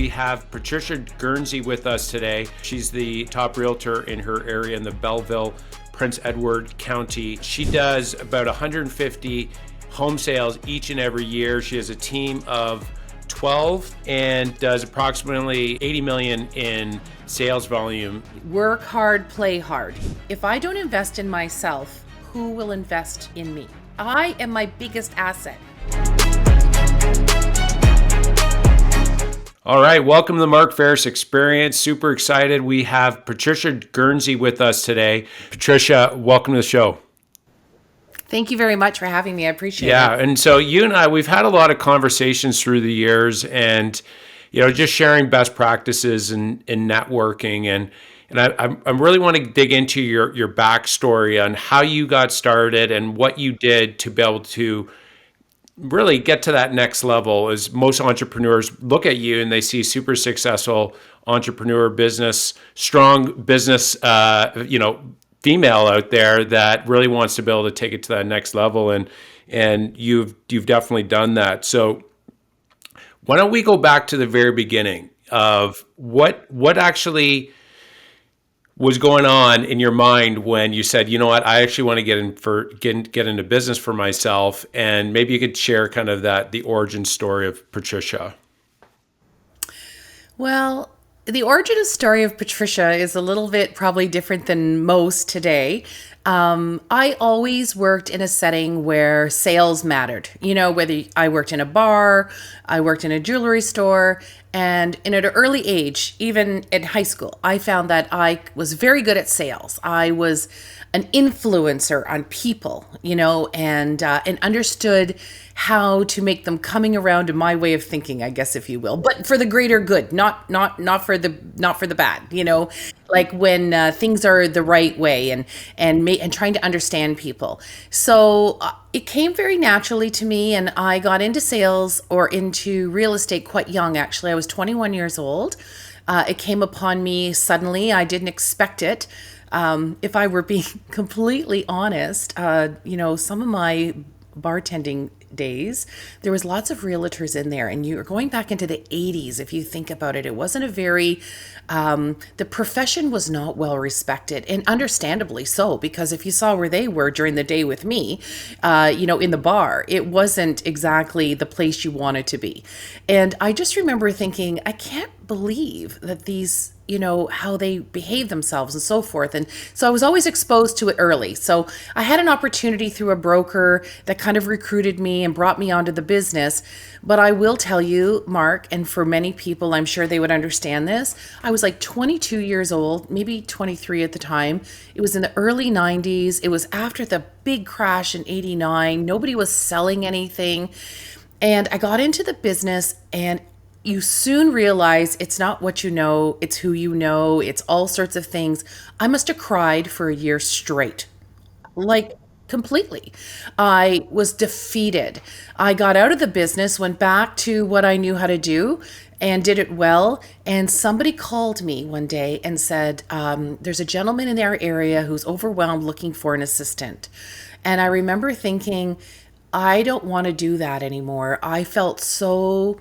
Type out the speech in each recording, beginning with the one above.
We have Patricia Guernsey with us today. She's the top realtor in her area in the Belleville, Prince Edward County. She does about 150 home sales each and every year. She has a team of 12 and does approximately 80 million in sales volume. Work hard, play hard. If I don't invest in myself, who will invest in me? I am my biggest asset. All right, welcome to the Mark Faris Experience. Super excited. We have Patricia Guernsey with us today. Patricia, welcome to the show. Thank you very much for having me. I appreciate it. Yeah, and so you and I, we've had a lot of conversations through the years, and just sharing best practices in networking, and I really want to dig into your backstory on how you got started and what you did to be able to really get to that next level. As most entrepreneurs look at you and they see super successful entrepreneur, strong business, female out there that really wants to be able to take it to that next level, and you've definitely done that. So why don't we go back to the very beginning of what actually was going on in your mind when you said, you know what, I actually want to get into business for myself, and maybe you could share kind of the origin story of Patricia. Well, the origin story of Patricia is a little bit probably different than most today. I always worked in a setting where sales mattered. Whether I worked in a bar, I worked in a jewelry store, and at an early age, even in high school, I found that I was very good at sales. I was an influencer on people, and understood how to make them coming around to my way of thinking, I guess, if you will, but for the greater good, not for the bad, like when things are the right way, and trying to understand people. So it came very naturally to me, and I got into sales or into real estate quite young. Actually, I was 21 years old. It came upon me suddenly. I didn't expect it. If I were being completely honest, some of my bartending days, there was lots of realtors in there, and you were going back into the 80s. If you think about it, it wasn't a very, the profession was not well respected, and understandably so, because if you saw where they were during the day with me, in the bar, it wasn't exactly the place you wanted to be. And I just remember thinking, I can't believe that these, how they behave themselves and so forth. And so I was always exposed to it early. So I had an opportunity through a broker that kind of recruited me and brought me onto the business. But I will tell you, Mark, and for many people, I'm sure they would understand this, I was like 22 years old, maybe 23 at the time. It was in the early 90s. It was after the big crash in 89. Nobody was selling anything. And I got into the business, and you soon realize it's not what you know, it's who you know, it's all sorts of things. I must have cried for a year straight, like completely. I was defeated. I got out of the business, went back to what I knew how to do, and did it well. And somebody called me one day and said, there's a gentleman in our area who's overwhelmed looking for an assistant. And I remember thinking, I don't want to do that anymore. I felt so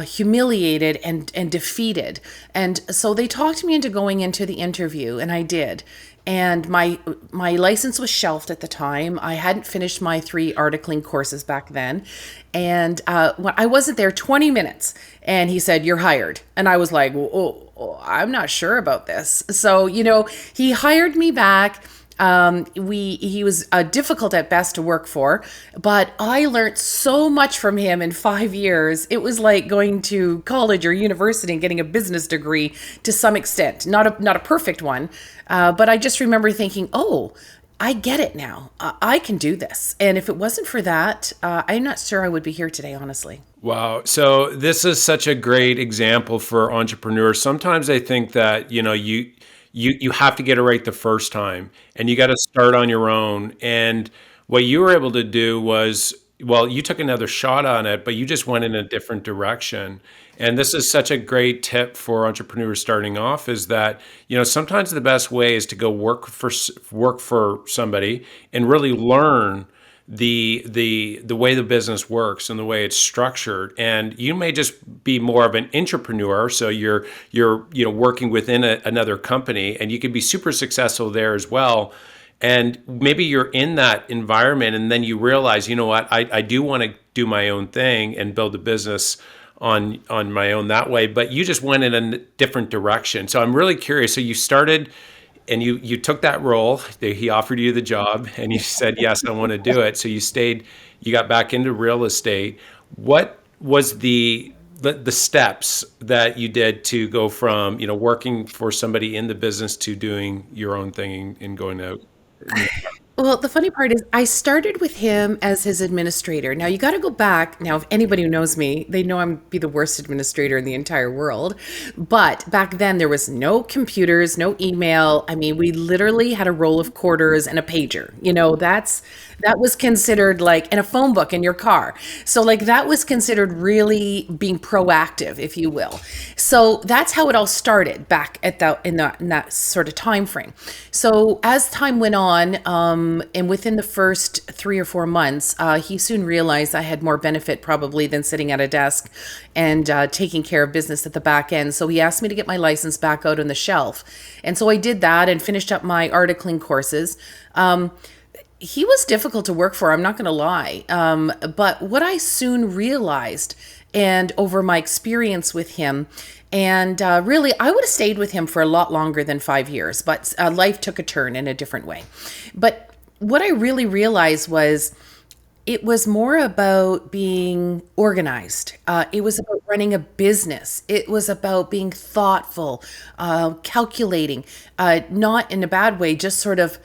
humiliated and defeated. And so they talked me into going into the interview, and I did. And my license was shelved at the time. I hadn't finished my 3 articling courses back then. And when I wasn't there 20 minutes, and he said, "You're hired." And I was like, oh, I'm not sure about this. So, he hired me back. He was difficult at best to work for, but I learned so much from him in 5 years. It was like going to college or university and getting a business degree to some extent, not a perfect one. But I just remember thinking, oh, I get it now. I can do this. And if it wasn't for that, I'm not sure I would be here today, honestly. Wow. So this is such a great example for entrepreneurs. Sometimes I think that, you have to get it right the first time, and you got to start on your own. And what you were able to do was, well, you took another shot on it, but you just went in a different direction. And this is such a great tip for entrepreneurs starting off, is that, sometimes the best way is to go work for somebody and really learn the way the business works and the way it's structured. And you may just be more of an entrepreneur, so you're working within another company, and you could be super successful there as well. And maybe you're in that environment, and then you realize, you know what, I do want to do my own thing and build a business on my own that way. But you just went in a different direction. So I'm really curious. So you started and you took that role. He offered you the job, and you said, yes, I want to do it. So you stayed. You got back into real estate. What was the steps that you did to go from working for somebody in the business to doing your own thing and going out? Well, the funny part is I started with him as his administrator. Now you got to go back. Now, if anybody who knows me, they know I'm be the worst administrator in the entire world. But back then there was no computers, no email. I mean, we literally had a roll of quarters and a pager. That was considered like in a phone book in your car. So like that was considered really being proactive, if you will. So that's how it all started back at in that sort of time frame. So as time went on, and within the first 3 or 4 months, he soon realized I had more benefit probably than sitting at a desk and taking care of business at the back end. So he asked me to get my license back out on the shelf. And so I did that and finished up my articling courses. He was difficult to work for, I'm not going to lie. But what I soon realized, and over my experience with him, and really, I would have stayed with him for a lot longer than 5 years, but life took a turn in a different way. But what I really realized was it was more about being organized. It was about running a business. It was about being thoughtful, calculating, not in a bad way, just sort of,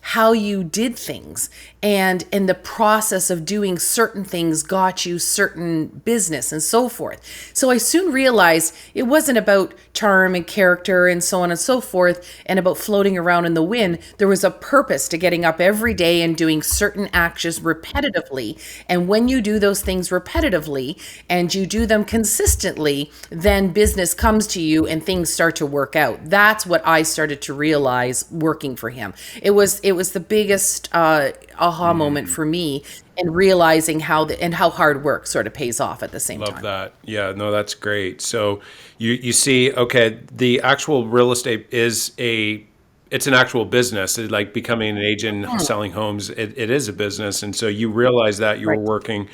how you did things. And in the process of doing certain things got you certain business and so forth. So I soon realized it wasn't about charm and character and so on and so forth and about floating around in the wind. There was a purpose to getting up every day and doing certain actions repetitively. And when you do those things repetitively and you do them consistently, then business comes to you and things start to work out. That's what I started to realize working for him. It was the biggest aha moment for me in realizing how hard work sort of pays off at the same Love time. that. Yeah, no, that's great. So you see, okay, the actual real estate it's an actual business. It's like becoming an agent, selling homes. It is a business, and so you realize that you were Right. working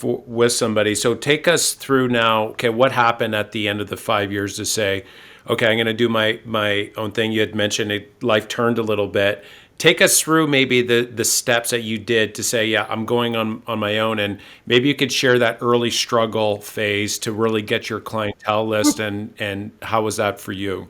with somebody. So take us through now. Okay, what happened at the end of the 5 years to say, okay, I'm going to do my own thing. You had mentioned life turned a little bit. Take us through maybe the steps that you did to say, yeah, I'm going on my own, and maybe you could share that early struggle phase to really get your clientele list, and how was that for you?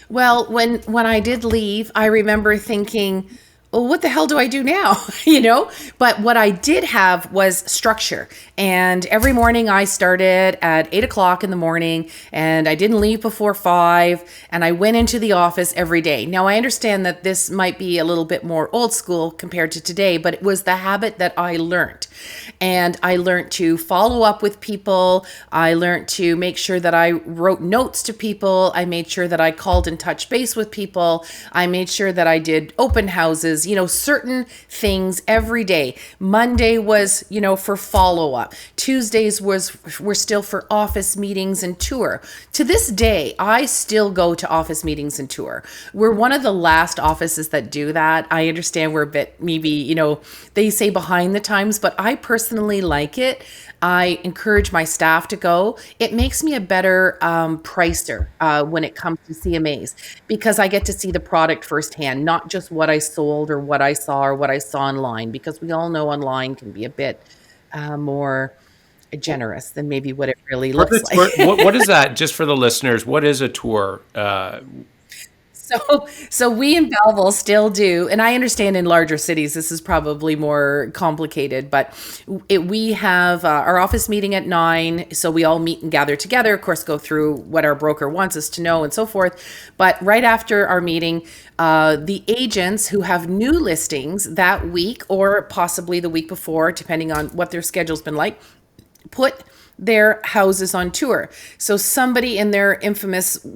Well, when I did leave, I remember thinking, well, what the hell do I do now? you know? But what I did have was structure. And every morning I started at 8 o'clock in the morning and I didn't leave before 5. And I went into the office every day. Now, I understand that this might be a little bit more old school compared to today, but it was the habit that I learned. And I learned to follow up with people. I learned to make sure that I wrote notes to people. I made sure that I called and touched base with people. I made sure that I did open houses, certain things every day. Monday was, for follow up. Tuesdays were still for office meetings and tour. To this day, I still go to office meetings and tour. We're one of the last offices that do that. I understand we're a bit, maybe, they say behind the times, but I personally like it. I encourage my staff to go. It makes me a better pricer when it comes to CMAs because I get to see the product firsthand, not just what I sold or what I saw or what I saw online, because we all know online can be a bit more generous than maybe what it really looks like. What is that? Just for the listeners, what is a tour? So we in Belleville still do, and I understand in larger cities this is probably more complicated, but we have our office meeting at 9, so we all meet and gather together, of course, go through what our broker wants us to know and so forth. But right after our meeting, the agents who have new listings that week or possibly the week before, depending on what their schedule's been like, put their houses on tour. So somebody in their infamous,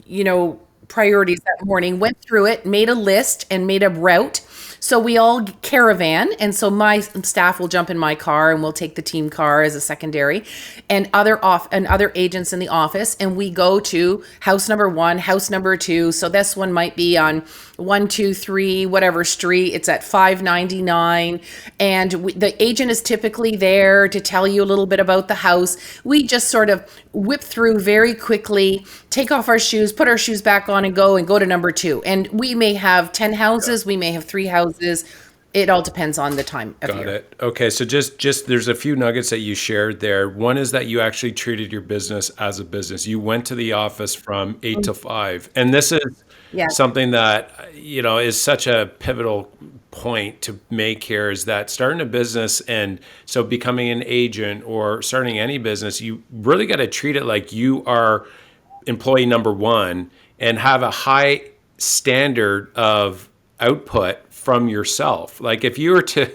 you know, priorities that morning, went through it, made a list and made a route So we all caravan, and so my staff will jump in my car, and we'll take the team car as a secondary, and other agents in the office, and we go to house number one, house number two. So this one might be on 123 whatever street. It's at 599, and the agent is typically there to tell you a little bit about the house. We just sort of whip through very quickly, take off our shoes, put our shoes back on, and go to number two. And we may have 10 houses, we may have 3 houses. It all depends on the time of Got year. it. Okay, so just there's a few nuggets that you shared there. One is that you actually treated your business as a business. You went to the office from 8 to 5. And this is Yeah. something that, is such a pivotal point to make here, is that starting a business, and so becoming an agent or starting any business, you really got to treat it like you are employee number one and have a high standard of output from yourself. Like if you were to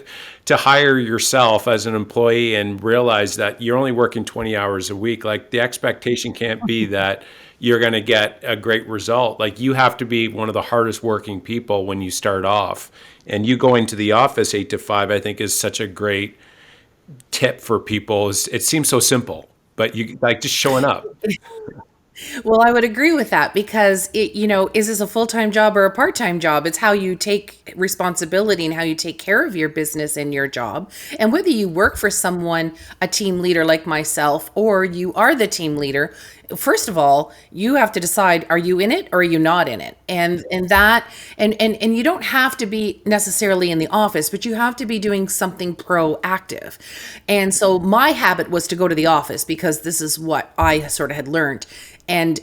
hire yourself as an employee and realize that you're only working 20 hours a week, like the expectation can't be that you're going to get a great result. Like you have to be one of the hardest working people when you start off. And you going to the office 8 to 5, I think, is such a great tip for people. It seems so simple, but you like just showing up. Well, I would agree with that because is this a full-time job or a part-time job? It's how you take responsibility and how you take care of your business and your job. And whether you work for someone, a team leader like myself, or you are the team leader, first of all, you have to decide, are you in it or are you not in it? And you don't have to be necessarily in the office, but you have to be doing something proactive. And so my habit was to go to the office because this is what I sort of had learned. And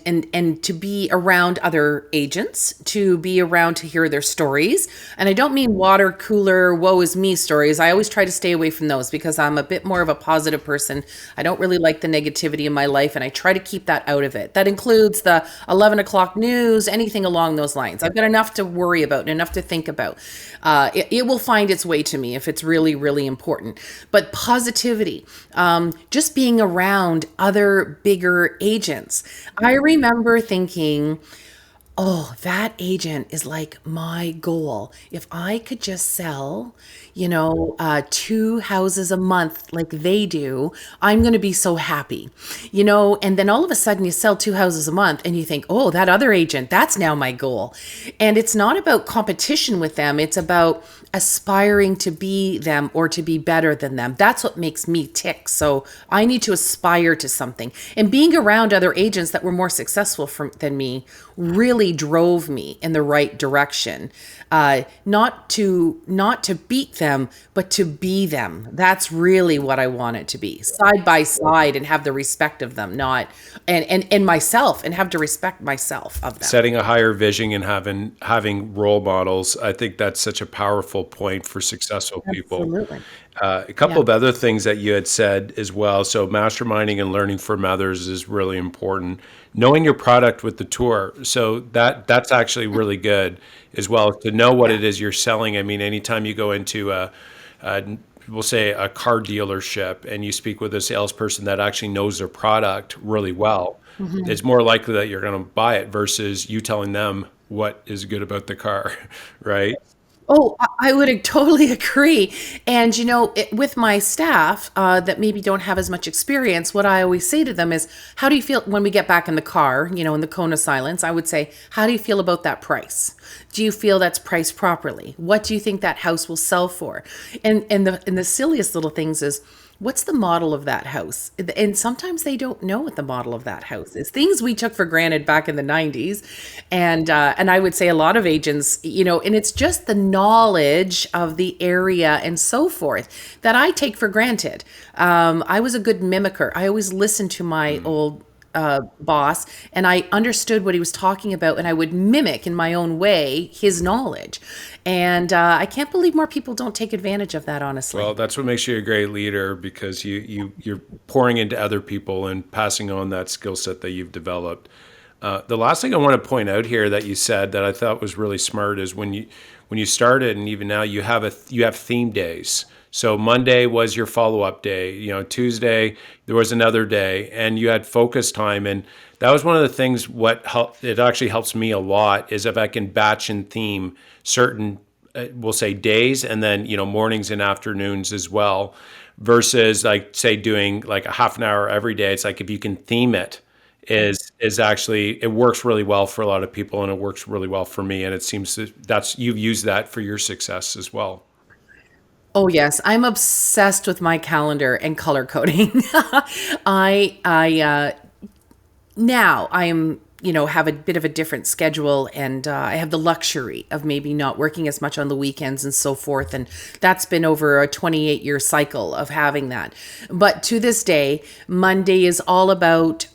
to be around other agents, to be around to hear their stories. And I don't mean water cooler, woe is me stories. I always try to stay away from those because I'm a bit more of a positive person. I don't really like the negativity in my life, and I try to keep that out of it. That includes the 11 o'clock news, anything along those lines. I've got enough to worry about and enough to think about. It will find its way to me if it's really, really important. But positivity, just being around other bigger agents. I remember thinking, oh, that agent is like my goal. If I could just sell, 2 houses a month like they do, I'm going to be so happy. And then all of a sudden you sell 2 houses a month and you think, oh, that other agent, that's now my goal. And it's not about competition with them. It's about aspiring to be them or to be better than them. That's what makes me tick. So I need to aspire to something. And being around other agents that were more successful than me really drove me in the right direction. Not to beat them, but to be them. That's really what I want it to be. Side by side and have the respect of them, not and myself, and have to respect myself of them. Setting a higher vision and having role models. I think that's such a powerful point for successful people. Absolutely. A couple Yeah. of other things that you had said as well. So masterminding and learning from others is really important. Knowing your product with the tour. So that's actually really good as well, to know what it is you're selling. I mean, anytime you go into we'll say a car dealership and you speak with a salesperson that actually knows their product really well, it's more likely that you're going to buy it versus you telling them what is good about the car, right? Oh, I would totally agree. And with my staff that maybe don't have as much experience, what I always say to them is, how do you feel when we get back in the car, in the cone of silence? I would say, how do you feel about that price? Do you feel that's priced properly? What do you think that house will sell for? And the silliest little things is, what's the model of that house? And sometimes they don't know what the model of that house is. Things we took for granted back in the 90s. And I would say a lot of agents, and it's just the knowledge of the area and so forth that I take for granted. I was a good mimicker. I always listened to my old boss, and I understood what he was talking about, and I would mimic in my own way his knowledge. And I can't believe more people don't take advantage of that, honestly. Well, that's what makes you a great leader, because you're pouring into other people and passing on that skill set that you've developed. The last thing I want to point out here that you said that I thought was really smart is when you started, and even now, you have theme days. So Monday was your follow-up day. Tuesday there was another day, and you had focus time. And that was one of the things. It actually helps me a lot is if I can batch and theme certain we'll say days, and then mornings and afternoons as well, versus like say doing like a half an hour every day. It's like if you can theme it, is actually, it works really well for a lot of people, and it works really well for me, and it seems that's you've used that for your success as well. Oh yes, I'm obsessed with my calendar and color coding. I now I'm have a bit of a different schedule, and I have the luxury of maybe not working as much on the weekends and so forth, and that's been over a 28-year cycle of having that. But to this day, Monday is all about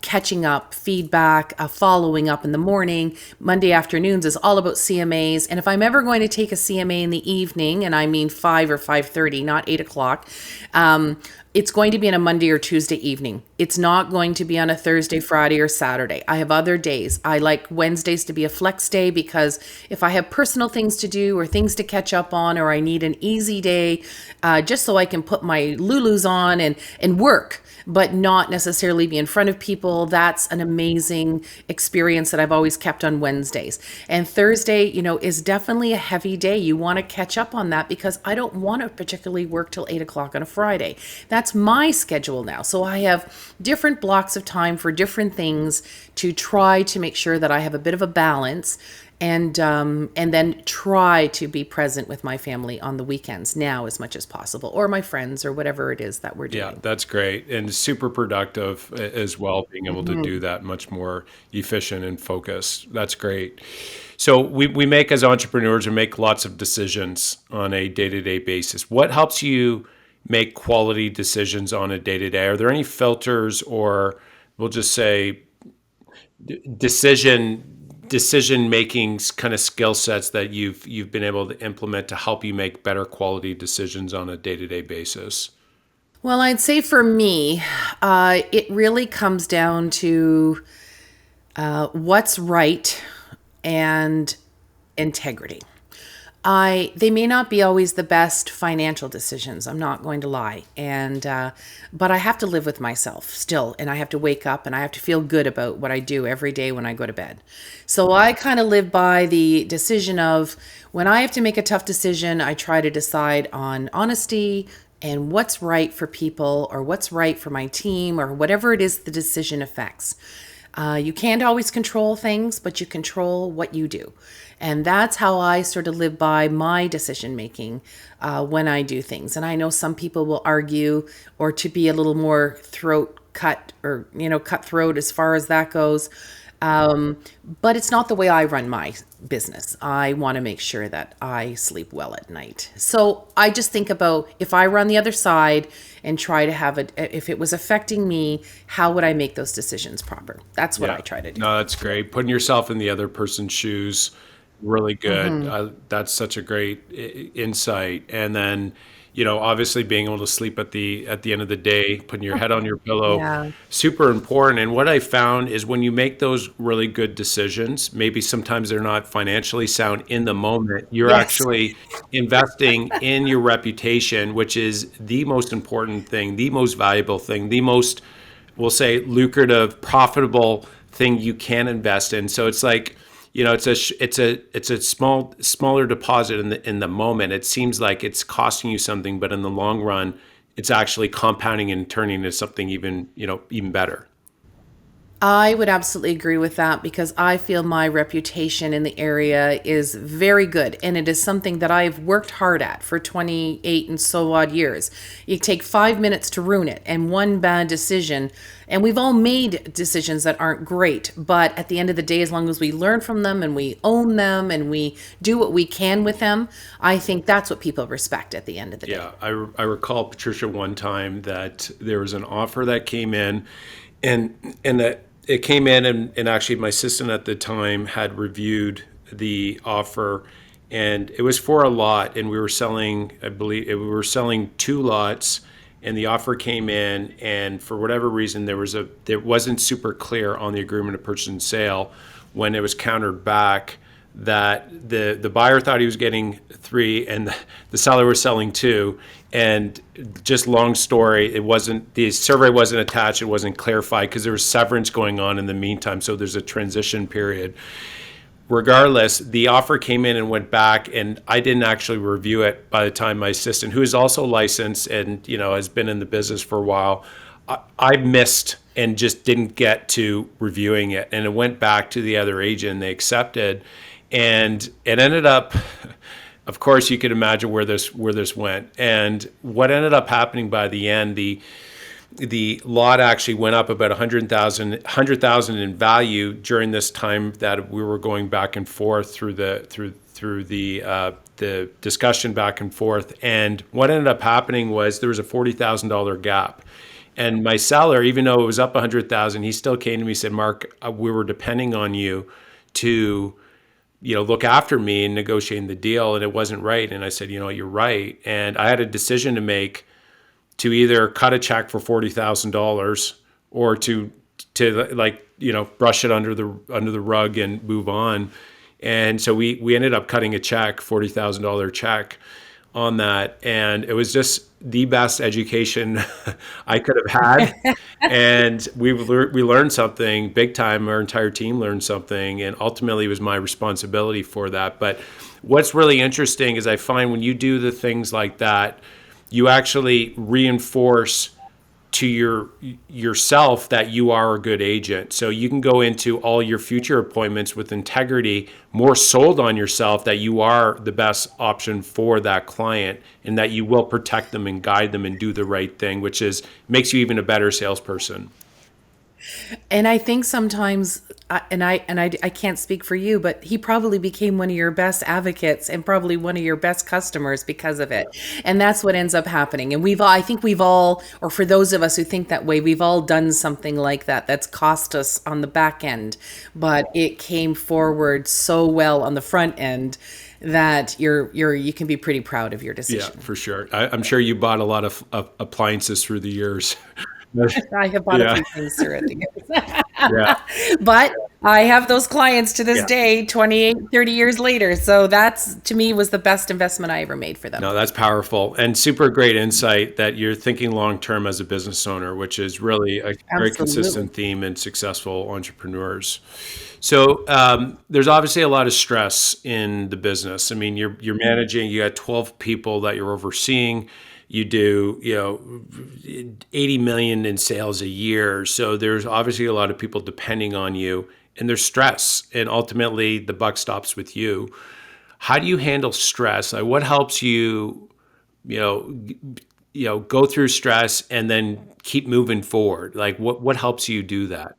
catching up, feedback, following up in the morning. Monday afternoons is all about CMAs, and if I'm ever going to take a CMA in the evening, and I mean 5 or 5:30, not 8 o'clock, it's going to be on a Monday or Tuesday evening. It's not going to be on a Thursday, Friday, or Saturday. I have other days. I like Wednesdays to be a flex day, because if I have personal things to do or things to catch up on, or I need an easy day, just so I can put my Lulus on and work, but not necessarily be in front of people. That's an amazing experience that I've always kept on Wednesdays. And Thursday, is definitely a heavy day. You want to catch up on that, because I don't want to particularly work till 8 o'clock on a Friday. That's my schedule now. So I have different blocks of time for different things to try to make sure that I have a bit of a balance, and then try to be present with my family on the weekends now as much as possible, or my friends, or whatever it is that we're Yeah, doing. that's great, and super productive as well, being able to do that much more efficient and focused. That's great. So we make, as entrepreneurs, we make lots of decisions on a day-to-day basis. What helps you make quality decisions on a day-to-day? Are there any filters, or we'll just say decision making kind of skill sets that you've been able to implement to help you make better quality decisions on a day-to-day basis? Well, I'd say for me, it really comes down to what's right and integrity. They may not be always the best financial decisions. I'm not going to lie, but I have to live with myself still, and I have to wake up and I have to feel good about what I do every day when I go to bed. So I kind of live by the decision of, when I have to make a tough decision, I try to decide on honesty and what's right for people, or what's right for my team, or whatever it is the decision affects. You can't always control things, but you control what you do. And that's how I sort of live by my decision making when I do things. And I know some people will argue, or to be a little more throat cut, or, cutthroat as far as that goes. But it's not the way I run my business. I want to make sure that I sleep well at night. So I just think about, if I were on the other side and try to have it, if it was affecting me, how would I make those decisions proper? That's what Yeah, I try to do. no, that's great. Putting yourself in the other person's shoes, really good. That's such a great insight. And then, obviously being able to sleep at the end of the day, putting your head on your pillow, Yeah. super important. And what I found is, when you make those really good decisions, maybe sometimes they're not financially sound in the moment, you're Yes. actually investing in your reputation, which is the most important thing, the most valuable thing, the most, we'll say, lucrative, profitable thing you can invest in. So it's like, it's a smaller deposit in the moment. It seems like it's costing you something, but in the long run, it's actually compounding and turning into something even better. I would absolutely agree with that, because I feel my reputation in the area is very good, and it is something that I've worked hard at for 28 and so odd years. You take 5 minutes to ruin it, and one bad decision, and we've all made decisions that aren't great, but at the end of the day, as long as we learn from them and we own them and we do what we can with them, I think that's what people respect at the end of the day. Yeah, I recall, Patricia, one time that there was an offer that came in, and that it came in, and actually my assistant at the time had reviewed the offer, and it was for a lot, and we were selling, I believe we were selling two lots, and the offer came in, and for whatever reason there wasn't super clear on the agreement of purchase and sale, when it was countered back, that the buyer thought he was getting three, and the seller was selling two. And just long story, the survey wasn't attached, it wasn't clarified, because there was severance going on in the meantime, so there's a transition period. regardless, the offer came in and went back, and I didn't actually review it by the time my assistant, who is also licensed and has been in the business for a while, I missed and just didn't get to reviewing it, and it went back to the other agent. They accepted, and it ended up. Of course, you could imagine where this went, and what ended up happening by the end, the lot actually went up about 100,000 in value during this time that we were going back and forth through the discussion back and forth. And what ended up happening was there was a $40,000 gap. And my seller, even though it was up 100,000, he still came to me and said, "Mark, we were depending on you to look after me and negotiating the deal, and it wasn't right." And I said, "You're right." And I had a decision to make, to either cut a check for $40,000 or to brush it under the rug and move on. And so we ended up cutting a check, $40,000 check on that, and it was just the best education I could have had. And we learned something big time. Our entire team learned something, and ultimately it was my responsibility for that. But what's really interesting is I find when you do the things like that, you actually reinforce to yourself that you are a good agent. So you can go into all your future appointments with integrity, more sold on yourself that you are the best option for that client, and that you will protect them and guide them and do the right thing, which makes you even a better salesperson. And I think sometimes, I can't speak for you, but he probably became one of your best advocates and probably one of your best customers because of it. And that's what ends up happening. And I think we've all, or for those of us who think that way, we've all done something like that that's cost us on the back end, but it came forward so well on the front end that you can be pretty proud of your decision. Yeah, for sure. I'm sure you bought a lot of appliances through the years. I have bought a Yeah. few things through it. Yeah. But I have those clients to this day, 28, 30 years later. So that's, to me, was the best investment I ever made for them. No, that's powerful and super great insight that you're thinking long term as a business owner, which is really a very consistent theme in successful entrepreneurs. So there's obviously a lot of stress in the business. I mean, you're managing. You got 12 people that you're overseeing. You do 80 million in sales a year. So there's obviously a lot of people depending on you, and there's stress, and ultimately the buck stops with you. How do you handle stress? Like, what helps you, go through stress and then keep moving forward? Like, what helps you do that?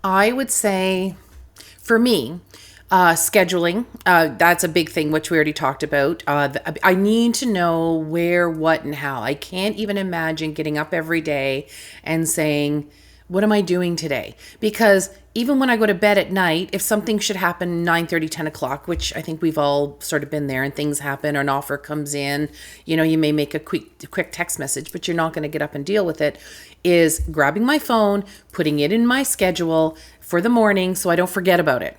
I would say, for me, scheduling, that's a big thing, which we already talked about. I need to know where, what, and how. I can't even imagine getting up every day and saying, what am I doing today? Because even when I go to bed at night, if something should happen 9:30, 10 o'clock, which I think we've all sort of been there, and things happen or an offer comes in, you may make a quick text message, but you're not going to get up and deal with it, is grabbing my phone, putting it in my schedule for the morning so I don't forget about it,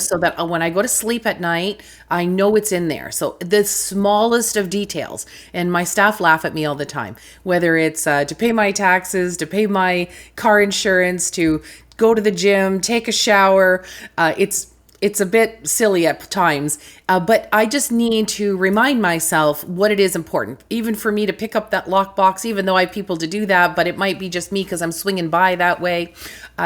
so that when I go to sleep at night, I know it's in there. So the smallest of details, and my staff laugh at me all the time, whether it's to pay my taxes, to pay my car insurance, to go to the gym, take a shower. It's a bit silly at times, but I just need to remind myself what it is important. Even for me to pick up that lockbox, even though I have people to do that, but it might be just me because I'm swinging by that way.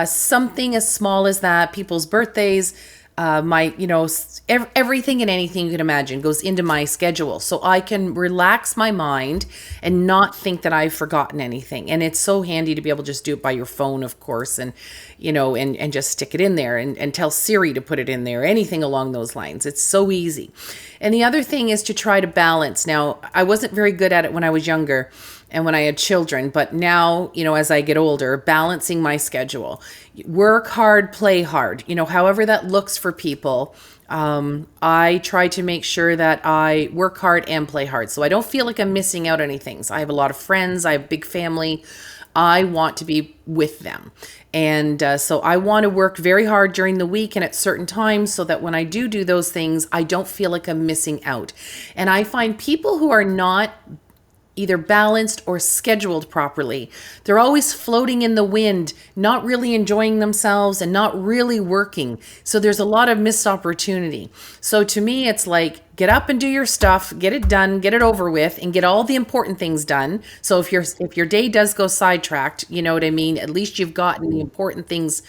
Something as small as that, people's birthdays, everything and anything you can imagine goes into my schedule, so I can relax my mind and not think that I've forgotten anything. And it's so handy to be able to just do it by your phone, of course, and and just stick it in there and tell Siri to put it in there, anything along those lines. It's so easy. And the other thing is to try to balance. Now, I wasn't very good at it when I was younger and when I had children, but now, as I get older, balancing my schedule, work hard, play hard, however that looks for people. I try to make sure that I work hard and play hard, so I don't feel like I'm missing out on anything. So I have a lot of friends, I have a big family. I want to be with them. And so I want to work very hard during the week and at certain times so that when I do those things, I don't feel like I'm missing out. And I find people who are not either balanced or scheduled properly. They're always floating in the wind, not really enjoying themselves and not really working. So there's a lot of missed opportunity. So to me, it's like, get up and do your stuff, get it done, get it over with, and get all the important things done. So if your day does go sidetracked, you know what I mean, at least you've gotten the important things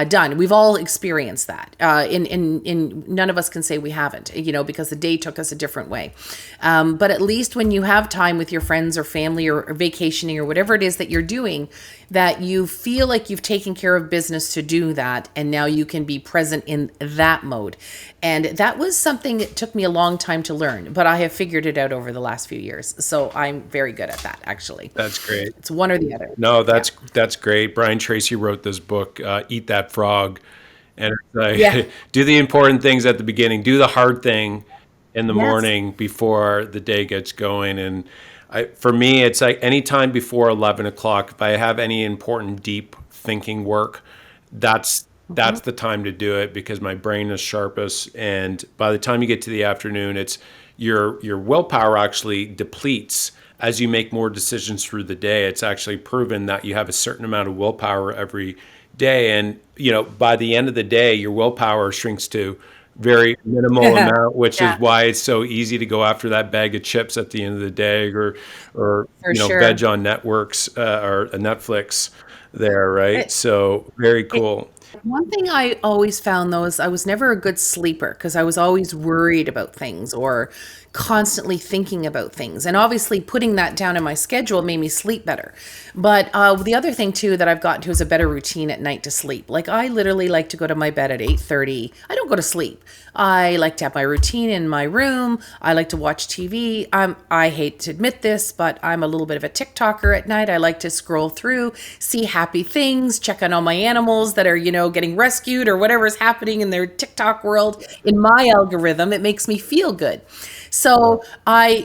done. We've all experienced that. In none of us can say we haven't, because the day took us a different way. But at least when you have time with your friends or family or vacationing or whatever it is that you're doing, that you feel like you've taken care of business to do that, and now you can be present in that mode. And that was something that took me a long time to learn, but I have figured it out over the last few years. So I'm very good at that, actually. That's great. It's one or the other. No, Yeah. that's great. Brian Tracy wrote this book, Eat That Frog, and it's Yeah. like do the important things at the beginning, do the hard thing in the Yes. morning before the day gets going. And for me, it's like anytime before 11 o'clock, if I have any important deep thinking work, that's the time to do it because my brain is sharpest. And by the time you get to the afternoon, it's your willpower actually depletes as you make more decisions through the day. It's actually proven that you have a certain amount of willpower every day. And, by the end of the day, your willpower shrinks to very minimal amount, which is Yeah, why it's so easy to go after that bag of chips at the end of the day or for veg sure. on networks or a Netflix there, right? So very cool. One thing I always found though is I was never a good sleeper because I was always worried about things or constantly thinking about things. And obviously, putting that down in my schedule made me sleep better. But the other thing too that I've gotten to is a better routine at night to sleep. Like I literally like to go to my bed at 8:30. I don't go to sleep. I like to have my routine in my room. I like to watch TV. I hate to admit this, but I'm a little bit of a TikToker at night. I like to scroll through, see happy things, check on all my animals that are, getting rescued or whatever's happening in their TikTok world. In my algorithm, it makes me feel good. So I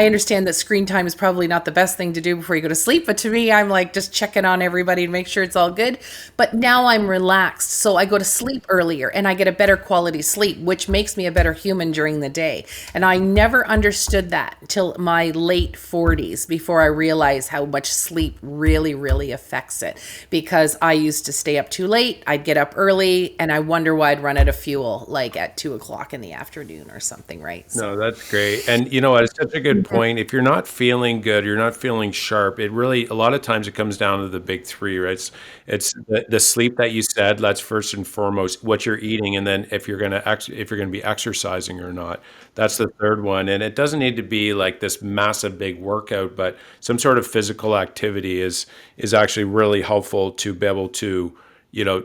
understand that screen time is probably not the best thing to do before you go to sleep, but to me, I'm like just checking on everybody to make sure it's all good. But now I'm relaxed, so I go to sleep earlier and I get a better quality sleep, which makes me a better human during the day. And I never understood that till my late 40s before I realized how much sleep really, really affects it. Because I used to stay up too late, I'd get up early, and I wonder why I'd run out of fuel like at 2 o'clock in the afternoon or something, right? So. No, that's great. And you know what? It's such a good point. If you're not feeling good, you're not feeling sharp, it really, a lot of times it comes down to the big three, right? It's the sleep that you said, that's first and foremost, what you're eating, and then if you're gonna be exercising or not. That's the third one. And it doesn't need to be like this massive big workout, but some sort of physical activity is actually really helpful to be able to, you know,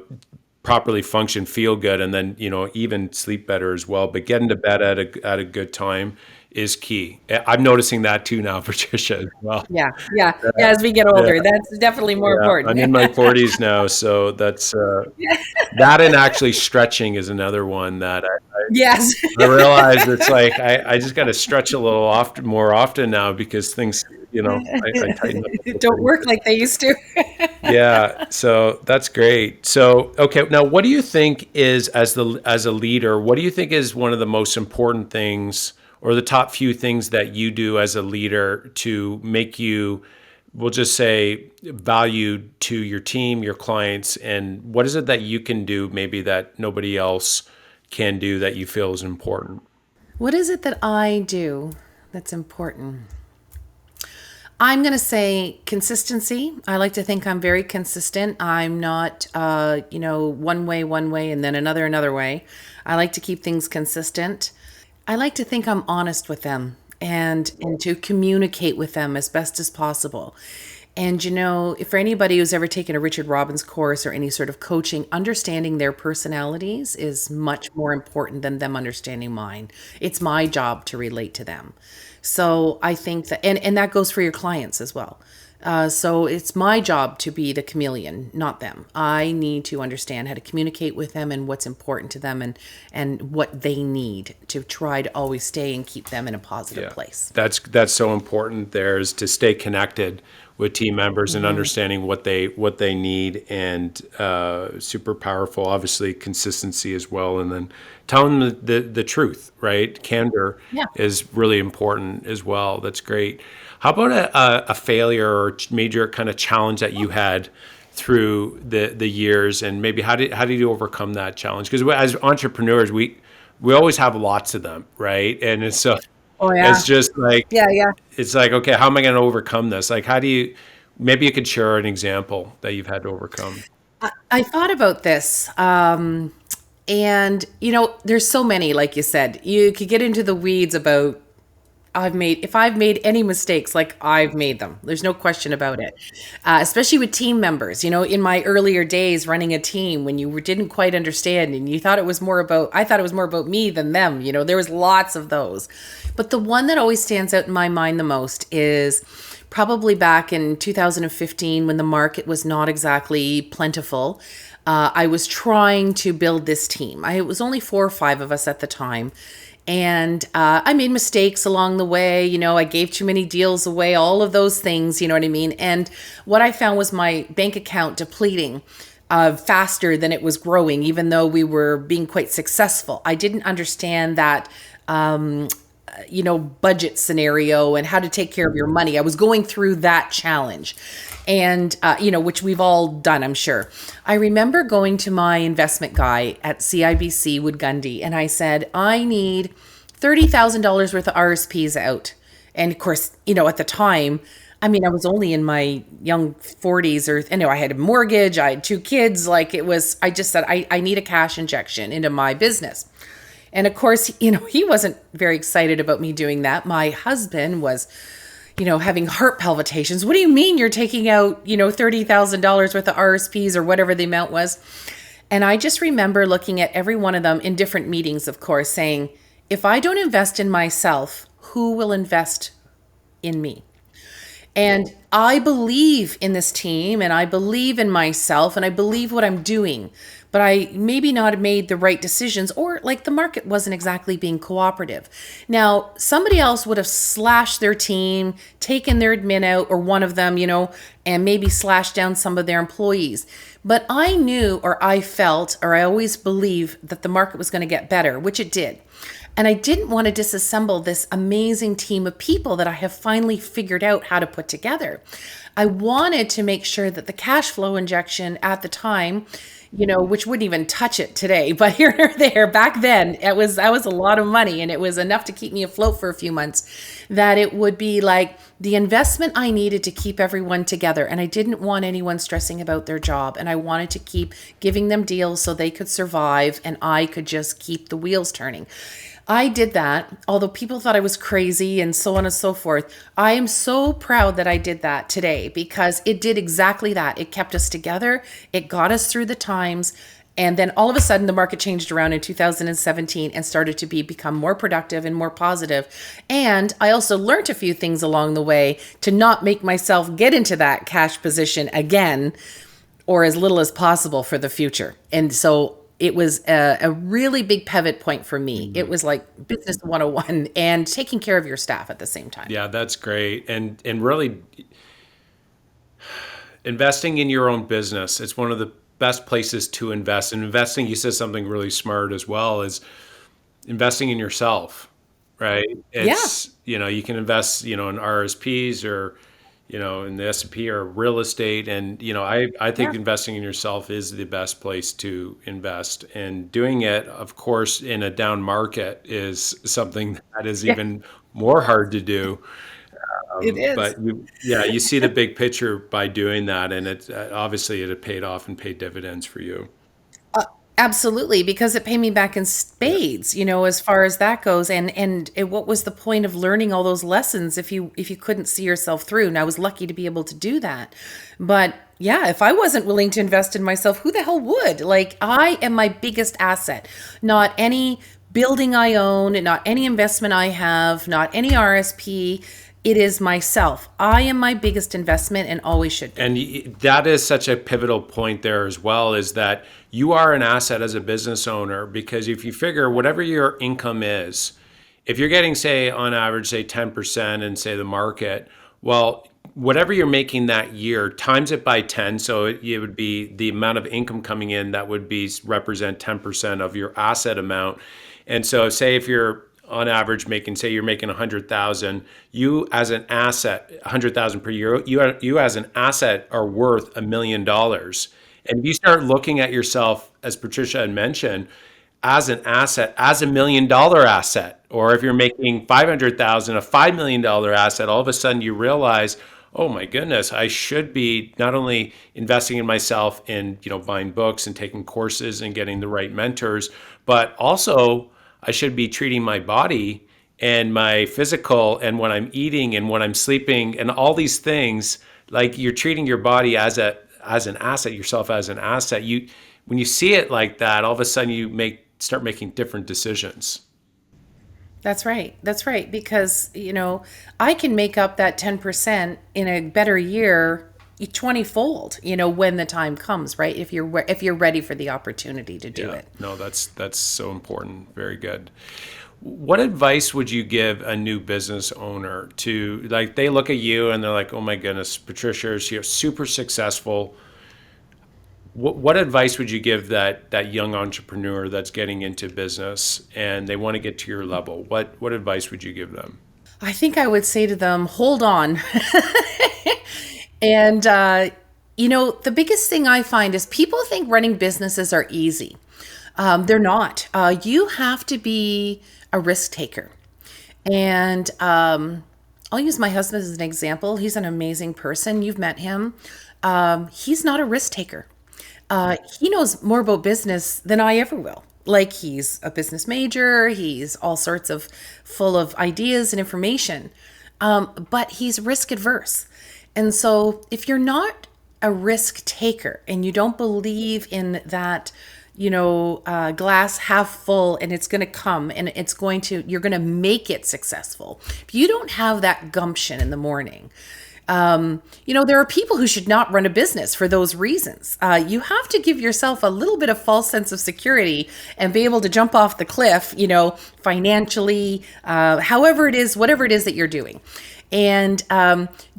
properly function, feel good, and then even sleep better as well. But getting to bed at a good time is key. I'm noticing that too now, Patricia, as well. Yeah, yeah, yeah. As we get Yeah, older, that's definitely more yeah. important. I'm in my 40s now, so that's that, and actually stretching is another one that Yes. I realize it's like I just got to stretch a little more often now because things, I tighten up a little Don't pretty. work like they used to. Yeah, so that's great. So, okay, now what do you think is as a leader, what do you think is one of the most important things or the top few things that you do as a leader to make you, we'll just say, valued to your team, your clients, and what is it that you can do maybe that nobody else can do that you feel is important? What is it that I do that's important? I'm going to say consistency. I like to think I'm very consistent. I'm not, one way, and then another way. I like to keep things consistent. I like to think I'm honest with them and to communicate with them as best as possible. And for anybody who's ever taken a Richard Robbins course or any sort of coaching, understanding their personalities is much more important than them understanding mine. It's my job to relate to them. So I think that, and that goes for your clients as well. So it's my job to be the chameleon, not them. I need to understand how to communicate with them and what's important to them and what they need to try to always stay and keep them in a positive Yeah, place. that's so important. There is to stay connected with team members and understanding what they need, and super powerful. Obviously, consistency as well, and then telling the truth. Right, candor Yeah. is really important as well. That's great. How about a failure or major kind of challenge that you had through the years, and maybe how did you overcome that challenge? Because as entrepreneurs, we always have lots of them, right? And Oh it's yeah. just like Yeah, yeah. it's like, okay, how am I going to overcome this? Like, how do you? Maybe you could share an example that you've had to overcome. I thought about this. And there's so many, like you said, you could get into the weeds about if I've made any mistakes, like I've made them. There's no question about it. Especially with team members, in my earlier days running a team when you didn't quite understand and you thought it was more about, I thought it was more about me than them. There was lots of those. But the one that always stands out in my mind the most is probably back in 2015 when the market was not exactly plentiful. I was trying to build this team. It was only 4 or 5 of us at the time. And I made mistakes along the way. I gave too many deals away, all of those things, you know what I mean? And what I found was my bank account depleting faster than it was growing, even though we were being quite successful. I didn't understand that budget scenario and how to take care of your money. I was going through that challenge and, which we've all done, I'm sure. I remember going to my investment guy at CIBC Wood Gundy and I said, I need $30,000 worth of RSPs out. And of course, at the time, I was only in my young 40s or, I had a mortgage, I had 2 kids. I just said, I need a cash injection into my business. And of course, he wasn't very excited about me doing that. My husband was, having heart palpitations. What do you mean you're taking out, $30,000 worth of RSPs or whatever the amount was? And I just remember looking at every one of them in different meetings, of course, saying, if I don't invest in myself, who will invest in me? And I believe in this team and I believe in myself and I believe what I'm doing, but I maybe not have made the right decisions or like the market wasn't exactly being cooperative. Now, somebody else would have slashed their team, taken their admin out or one of them, and maybe slashed down some of their employees. But I knew or I felt or I always believed that the market was going to get better, which it did. And I didn't want to disassemble this amazing team of people that I have finally figured out how to put together. I wanted to make sure that the cash flow injection at the time, which wouldn't even touch it today, but here or there, back then, that was a lot of money and it was enough to keep me afloat for a few months, that it would be like the investment I needed to keep everyone together. And I didn't want anyone stressing about their job. And I wanted to keep giving them deals so they could survive and I could just keep the wheels turning. I did that, although people thought I was crazy and so on and so forth. I am so proud that I did that today because it did exactly that. It kept us together. It got us through the times. And then all of a sudden the market changed around in 2017 and started to become more productive and more positive. And I also learned a few things along the way to not make myself get into that cash position again or as little as possible for the future. And so it was a really big pivot point for me. It was like business 101 and taking care of your staff at the same time. Yeah, that's great. And really investing in your own business, it's one of the best places to invest. And investing, you said something really smart as well, is investing in yourself, right? Yeah. You can invest, in RSPs or, in the S&P or real estate. And, I think Yeah. investing in yourself is the best place to invest. And doing it, of course, in a down market is something that is Yeah, even more hard to do. it is. But you see the big picture by doing that. And obviously it had paid off and paid dividends for you. Absolutely, because it paid me back in Yeah. spades, as far as that goes. What was the point of learning all those lessons if you couldn't see yourself through? And I was lucky to be able to do that. But yeah, if I wasn't willing to invest in myself, who the hell would? Like I am my biggest asset, not any building I own, not any investment I have, not any RSP. It is myself. I am my biggest investment and always should be. And that is such a pivotal point there as well, is that you are an asset as a business owner, because if you figure whatever your income is, if you're getting, say, on average, say 10% in, say, the market, well, whatever you're making that year, times it by 10. So it would be the amount of income coming in that would be represent 10% of your asset amount. And so say if you're on average making, say you're making 100,000, you as an asset, 100,000 per year, you as an asset are worth $1 million. And if you start looking at yourself, as Patricia had mentioned, as an asset, as $1 million asset, or if you're making 500,000, a $5 million asset, all of a sudden you realize, oh my goodness, I should be not only investing in myself in, buying books and taking courses and getting the right mentors, but also I should be treating my body and my physical and what I'm eating and what I'm sleeping and all these things. Like, you're treating your body as an asset, yourself as an asset. When you see it like that, all of a sudden you start making different decisions. That's right. That's right. Because, I can make up that 10% in a better year 20-fold, when the time comes, right? If you're ready for the opportunity to do Yeah, it. no, that's so important. Very good. What advice would you give a new business owner to, like, they look at you and they're like, oh my goodness, Patricia, she's super successful. What advice would you give that young entrepreneur that's getting into business and they want to get to your level? What advice would you give them? I think I would say to them, hold on. And, the biggest thing I find is people think running businesses are easy. They're not. You have to be a risk taker. And I'll use my husband as an example. He's an amazing person. You've met him. He's not a risk taker. He knows more about business than I ever will. Like, he's a business major, he's all sorts of full of ideas and information, but he's risk adverse. And so if you're not a risk taker and you don't believe in that, glass half full and it's going to come and you're going to make it successful. If you don't have that gumption in the morning, there are people who should not run a business for those reasons. You have to give yourself a little bit of false sense of security and be able to jump off the cliff, financially, however it is, whatever it is that you're doing. And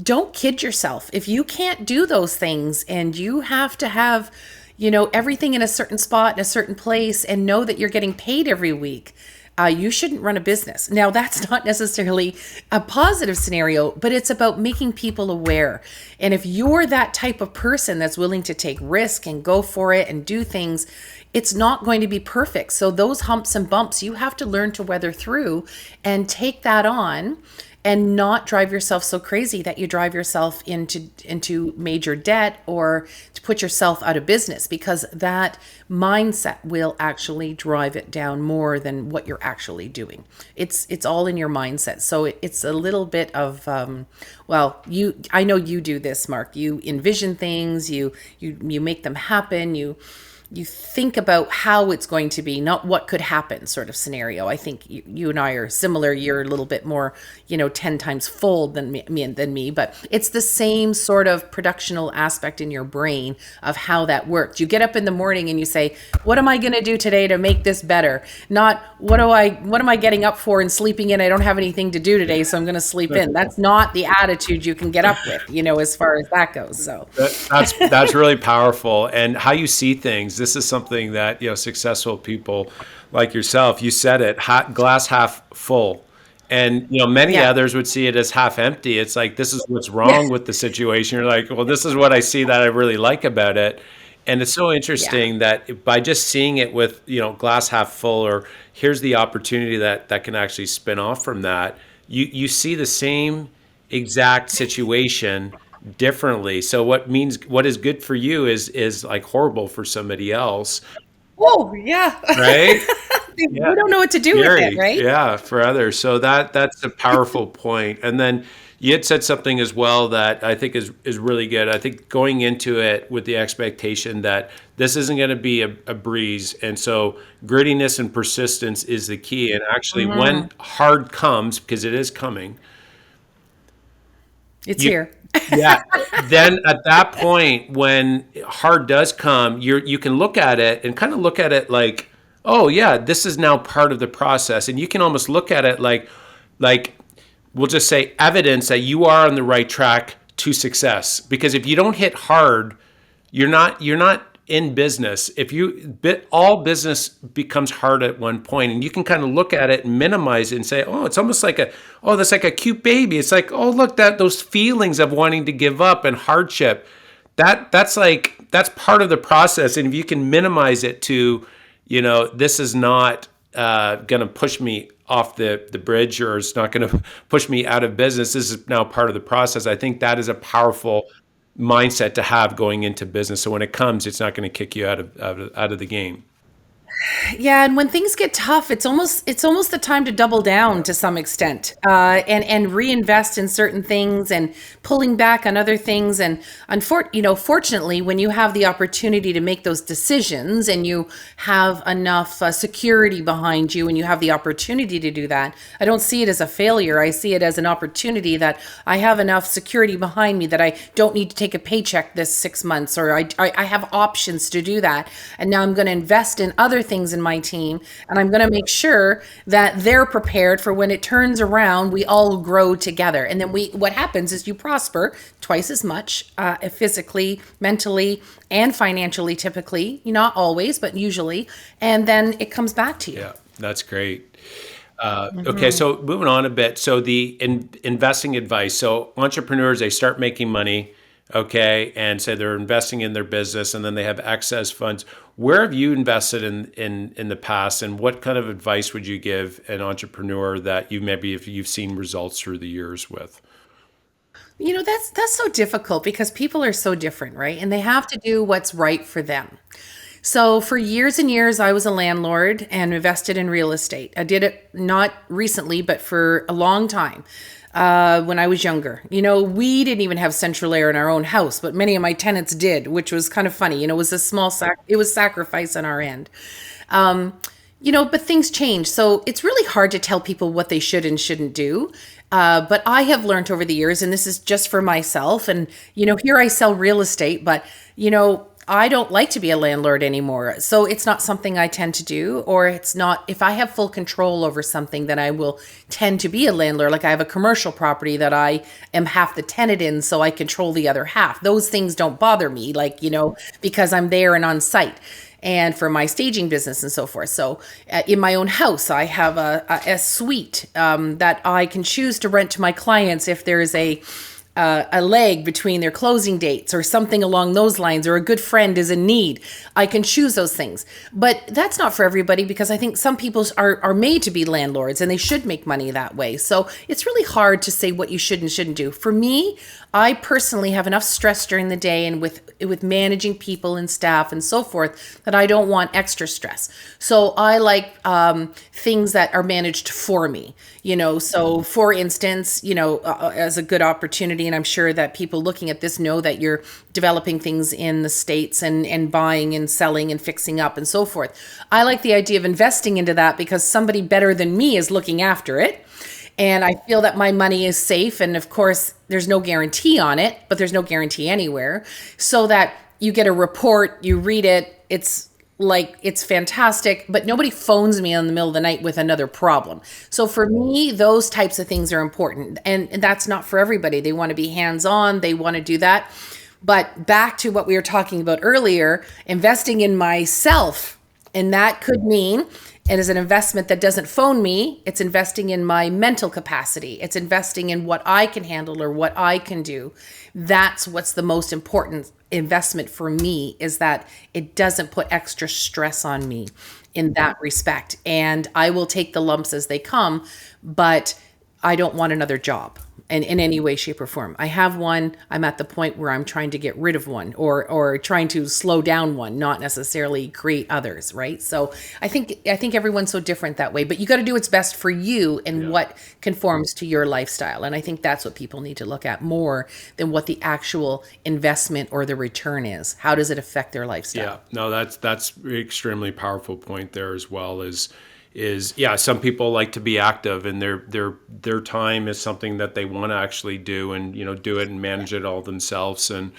don't kid yourself. If you can't do those things and you have to have, everything in a certain spot in a certain place and know that you're getting paid every week, you shouldn't run a business. Now, that's not necessarily a positive scenario, but it's about making people aware. And if you're that type of person that's willing to take risk and go for it and do things, it's not going to be perfect. So those humps and bumps, you have to learn to weather through and take that on and not drive yourself so crazy that you drive yourself into major debt or to put yourself out of business, because that mindset will actually drive it down more than what you're actually doing. It's all in your mindset. So it's a little bit of I know you do this, Mark. You envision things, you make them happen, you think about how it's going to be, not what could happen sort of scenario. I think you and I are similar. You're a little bit more, 10 times fold than me, but it's the same sort of productional aspect in your brain of how that works. You get up in the morning and you say, what am I going to do today to make this better? Not what am I getting up for and sleeping in? I don't have anything to do today, so I'm going to sleep in. That's not the attitude you can get up with, as far as that goes. So that's really powerful. And how you see things. This is something that, successful people like yourself, you said it, glass half full. And, many others would see it as half empty. It's like, this is what's wrong with the situation. You're like, well, this is what I see that I really like about it. And it's so interesting that by just seeing it with, glass half full, or here's the opportunity that can actually spin off from that, you see the same exact situation differently. So what is good for you is like horrible for somebody else. Oh, yeah. Right? We don't know what to do with it, right? Yeah, for others. So that's a powerful point. And then you had said something as well that I think is really good. I think going into it with the expectation that this isn't going to be a breeze. And so grittiness and persistence is the key. And actually, when hard comes, because it is coming, it's here. Yeah. Then at that point, when hard does come, you can look at it and kind of look at it like, oh yeah, this is now part of the process. And you can almost look at it like we'll just say evidence that you are on the right track to success. Because if you don't hit hard, you're not in business, if you all business becomes hard at one point, and you can kind of look at it and minimize it and say, oh, it's almost like that's like a cute baby. It's like, oh, look, that those feelings of wanting to give up and hardship, that's part of the process. And if you can minimize it to, this is not going to push me off the bridge, or it's not going to push me out of business. This is now part of the process. I think that is a powerful mindset to have going into business. So when it comes, it's not going to kick you out of the game. Yeah, and when things get tough, it's almost the time to double down to some extent, and reinvest in certain things and pulling back on other things. And fortunately, when you have the opportunity to make those decisions and you have enough security behind you and you have the opportunity to do that, I don't see it as a failure. I see it as an opportunity that I have enough security behind me that I don't need to take a paycheck this 6 months, or I have options to do that. And now I'm going to invest in other things in my team, and I'm going to make sure that they're prepared for when it turns around. We all grow together, and then what happens is you prosper twice as much, physically, mentally, and financially, typically, not always, but usually, and then it comes back to you. Yeah, that's great. Okay, so moving on a bit. So the investing advice. So entrepreneurs, they start making money, okay, and say they're investing in their business, and then they have excess funds. Where have you invested in the past, and what kind of advice would you give an entrepreneur that if you've seen results through the years with? That's so difficult because people are so different, right? And they have to do what's right for them. So for years and years, I was a landlord and invested in real estate. I did it not recently, but for a long time. When I was younger, we didn't even have central air in our own house, but many of my tenants did, which was kind of funny. It was a it was sacrifice on our end. But things change. So it's really hard to tell people what they should and shouldn't do. But I have learned over the years, and this is just for myself. And, here I sell real estate, but, I don't like to be a landlord anymore. So it's not something I tend to do, or it's not, if I have full control over something, then I will tend to be a landlord. Like I have a commercial property that I am half the tenant in, so I control the other half. Those things don't bother me, because I'm there and on site. And for my staging business and so forth. So in my own house, I have a suite that I can choose to rent to my clients if there is a leg between their closing dates or something along those lines, or a good friend is in need. I can choose those things. But that's not for everybody, because I think some people are made to be landlords and they should make money that way. So it's really hard to say what you should and shouldn't do. For me, I personally have enough stress during the day and with managing people and staff and so forth that I don't want extra stress. So I like things that are managed for me. So for instance, as a good opportunity, and I'm sure that people looking at this know that you're developing things in the States and buying and selling and fixing up and so forth. I like the idea of investing into that because somebody better than me is looking after it. And I feel that my money is safe. And of course, there's no guarantee on it, but there's no guarantee anywhere. So that you get a report, you read it, it's fantastic, but nobody phones me in the middle of the night with another problem. So for me, those types of things are important. And that's not for everybody. They want to be hands-on, they want to do that. But back to what we were talking about earlier, investing in myself, and that could mean, and as an investment that doesn't phone me, it's investing in my mental capacity. It's investing in what I can handle or what I can do. That's what's the most important investment for me, is that it doesn't put extra stress on me in that respect. And I will take the lumps as they come, but I don't want another job in any way, shape, or form. I have one. I'm at the point where I'm trying to get rid of one, or trying to slow down one, not necessarily create others, right? So I think everyone's so different that way, but you got to do what's best for you and what conforms to your lifestyle. And I think that's what people need to look at more than what the actual investment or the return is. How does it affect their lifestyle? Yeah, no, that's extremely powerful point there as well. Some people like to be active, and their time is something that they want to actually do, and do it and manage it all themselves. And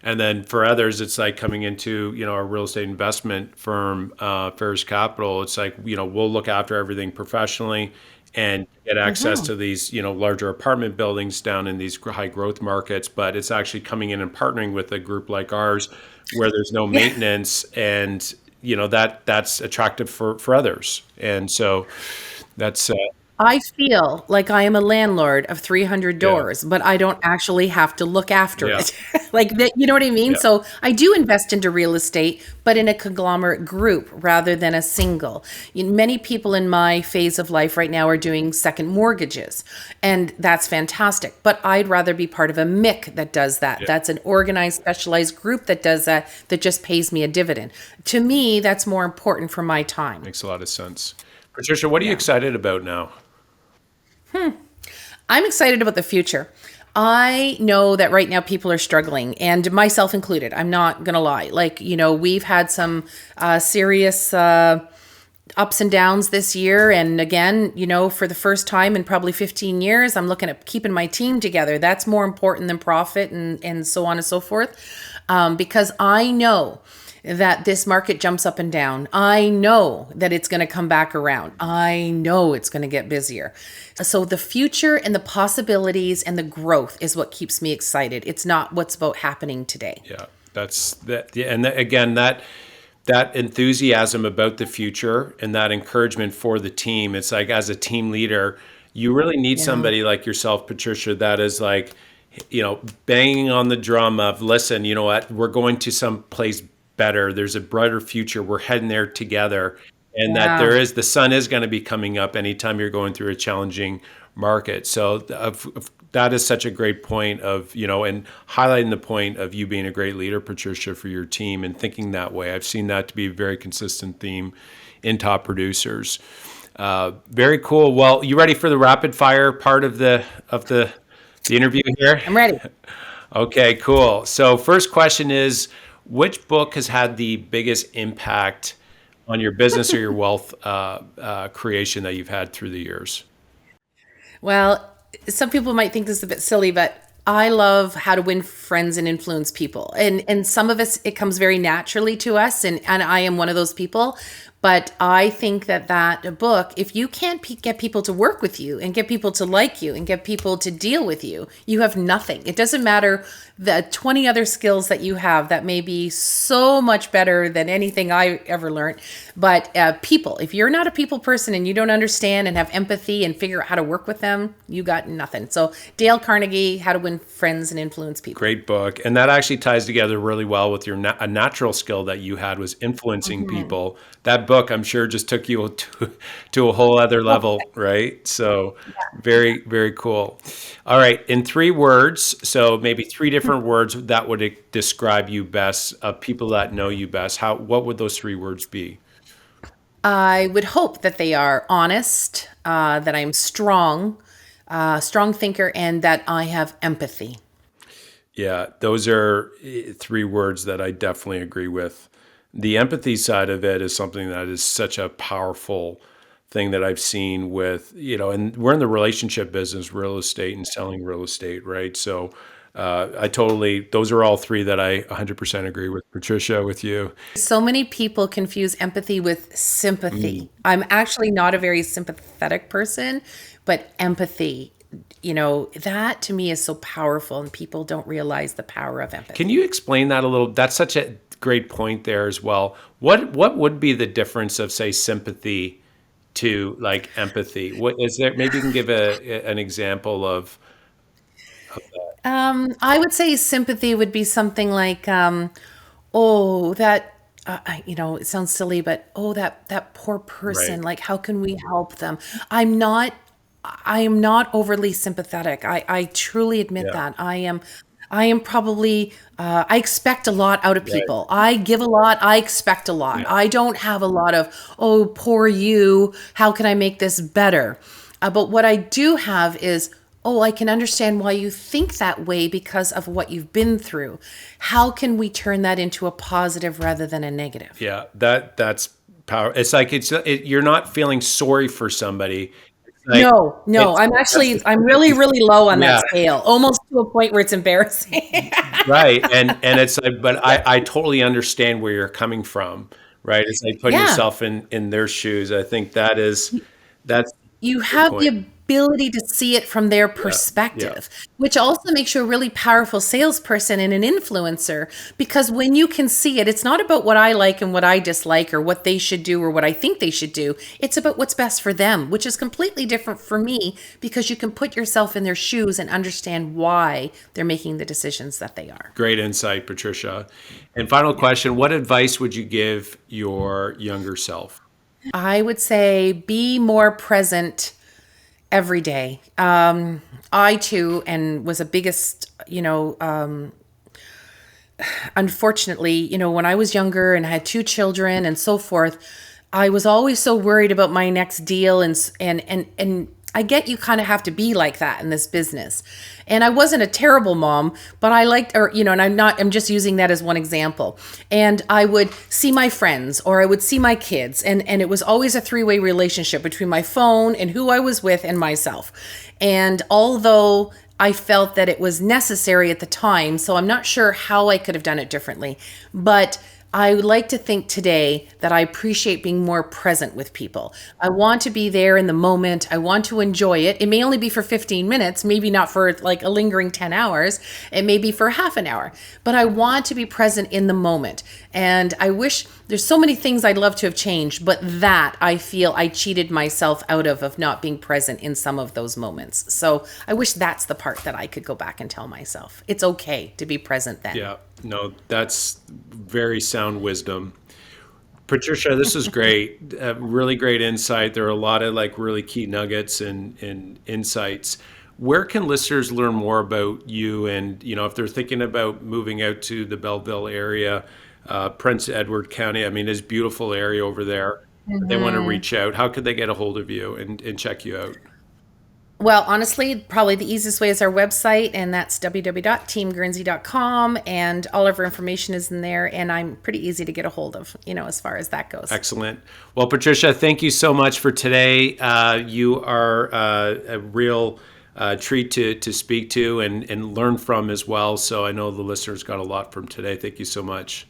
then for others, it's like coming into our real estate investment firm, Faris Capital. It's like we'll look after everything professionally, and get access Hmm. to these, larger apartment buildings down in these high growth markets. But it's actually coming in and partnering with a group like ours where there's no Yeah. maintenance, and that's attractive for others. And so that's I feel like I am a landlord of 300 yeah, doors, but I don't actually have to look after yeah, it. Like that, you know what I mean? yeah, So I do invest into real estate, but in a conglomerate group rather than a single. Many people in my phase of life right now are doing second mortgages, and that's fantastic. But I'd rather be part of a MIC that does that. yeah. That's an organized, specialized group that does that, that just pays me a dividend. To me, that's more important for my time. Makes a lot of sense. Patricia, what are you Yeah. excited about now? I'm excited about the future. I know that right now people are struggling, and myself included. I'm not going to lie. Like, we've had some serious ups and downs this year. And again, for the first time in probably 15 years, I'm looking at keeping my team together. That's more important than profit and so on and so forth. Because I know that this market jumps up and down. I know that it's going to come back around. I know it's going to get busier. So the future and the possibilities and the growth is what keeps me excited. It's not what's about happening today. Yeah, that's that. Yeah, and again, that enthusiasm about the future and that encouragement for the team. It's like as a team leader, you really need Yeah. somebody like yourself, Patricia, that is like, banging on the drum of, listen, you know what, we're going to some place better. There's a brighter future. We're heading there together. And that Yeah. the sun is going to be coming up anytime you're going through a challenging market. So that is such a great point of, and highlighting the point of you being a great leader, Patricia, for your team and thinking that way. I've seen that to be a very consistent theme in top producers. Very cool. Well, you ready for the rapid fire part of the interview here? I'm ready. Okay, cool. So first question is, which book has had the biggest impact on your business or your wealth creation that you've had through the years? Well, some people might think this is a bit silly, but I love how to win friends and influence people. And some of us it comes very naturally to us, and I am one of those people. But I think that book, if you can't get people to work with you and get people to like you and get people to deal with you, you have nothing. It doesn't matter the 20 other skills that you have that may be so much better than anything I ever learned. But people, if you're not a people person and you don't understand and have empathy and figure out how to work with them, you got nothing. So Dale Carnegie, How to Win Friends and Influence People. Great book. And that actually ties together really well with your a natural skill that you had was influencing Mhm. people. That book, I'm sure, just took you to a whole other level, right? So very, very cool. All right. In 3 words, so maybe 3 different words that would describe you best, of people that know you best, what would those 3 words be? I would hope that they are honest, that I'm strong, strong thinker, and that I have empathy. Yeah, those are 3 words that I definitely agree with. The empathy side of it is something that is such a powerful thing that I've seen with, and we're in the relationship business, real estate and selling real estate, right? So those are all 3 that I 100% agree with, Patricia, with you. So many people confuse empathy with Mm. sympathy. I'm actually not a very sympathetic person, but empathy, that to me is so powerful, and people don't realize the power of Can empathy. you explain that a little? That's such a great point there as well. What would be the difference of, say, sympathy to like empathy? What is there? Maybe you can give an example of that. I would say sympathy would be something like, oh, that, it sounds silly, but oh, that poor Right. person, like, how can we help them? I'm not, I am not overly sympathetic. I truly admit Yeah. that. I am probably, I expect a lot out of Right. people. I give a lot. I expect a lot. Yeah. I don't have a lot of, oh, poor you. How can I make this better? But what I do have is, oh, I can understand why you think that way because of what you've been through. How can we turn that into a positive rather than a negative? Yeah. That's power. It's like you're not feeling sorry for somebody. It's like No, no, it's I'm that's actually, the I'm really, sympathy. really low on that Yeah. scale, almost to a point where it's embarrassing. Right. And it's like, but I totally understand where you're coming from, right? It's like putting Yeah. yourself in their shoes. I think that's You Good have the point. ability to see it from their Yeah. Yeah. perspective, which also makes you a really powerful salesperson and an influencer. Because when you can see it, it's not about what I like and what I dislike or what they should do or what I think they should do. It's about what's best for them, which is completely different for me because you can put yourself in their shoes and understand why they're making the decisions that they are. Great insight, Patricia. And final question, what advice would you give your younger self? I would say be more present every day. I too, and was a biggest, unfortunately, when I was younger and I had two children and so forth, I was always so worried about my next deal, and I get you kind of have to be like that in this business. And I wasn't a terrible mom, but I liked, or and I'm just using that as one example. And I would see my friends or I would see my kids, and it was always a three-way relationship between my phone and who I was with and myself. And although I felt that it was necessary at the time, so I'm not sure how I could have done it differently. But I would like to think today that I appreciate being more present with people. I want to be there in the moment. I want to enjoy it. It may only be for 15 minutes, maybe not for like a lingering 10 hours. It may be for half an hour, but I want to be present in the moment. And I wish there's so many things I'd love to have changed, but that I feel I cheated myself out of not being present in some of those moments. So I wish that's the part that I could go back and tell myself. It's okay to be present then. Yeah, no, that's very sound wisdom. Patricia, this is great. Really great insight. There are a lot of like really key nuggets and insights. Where can listeners learn more about you? And, if they're thinking about moving out to the Belleville area, Prince Edward County, I mean, it's a beautiful area over there. They want to reach out. How could they get a hold of you and check you out? Well, honestly, probably the easiest way is our website, and that's www.teamguernsey.com, and all of our information is in there, and I'm pretty easy to get a hold of, as far as that goes. Excellent. Well, Patricia, thank you so much for today. You are a real treat to speak to and learn from as well. So I know the listeners got a lot from today. Thank you so much.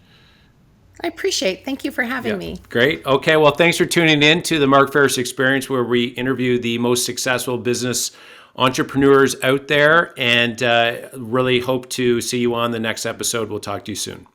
I appreciate. Thank you for having Yeah, me. great. Okay, well, thanks for tuning in to the Mark Faris Experience, where we interview the most successful business entrepreneurs out there, and really hope to see you on the next episode. We'll talk to you soon.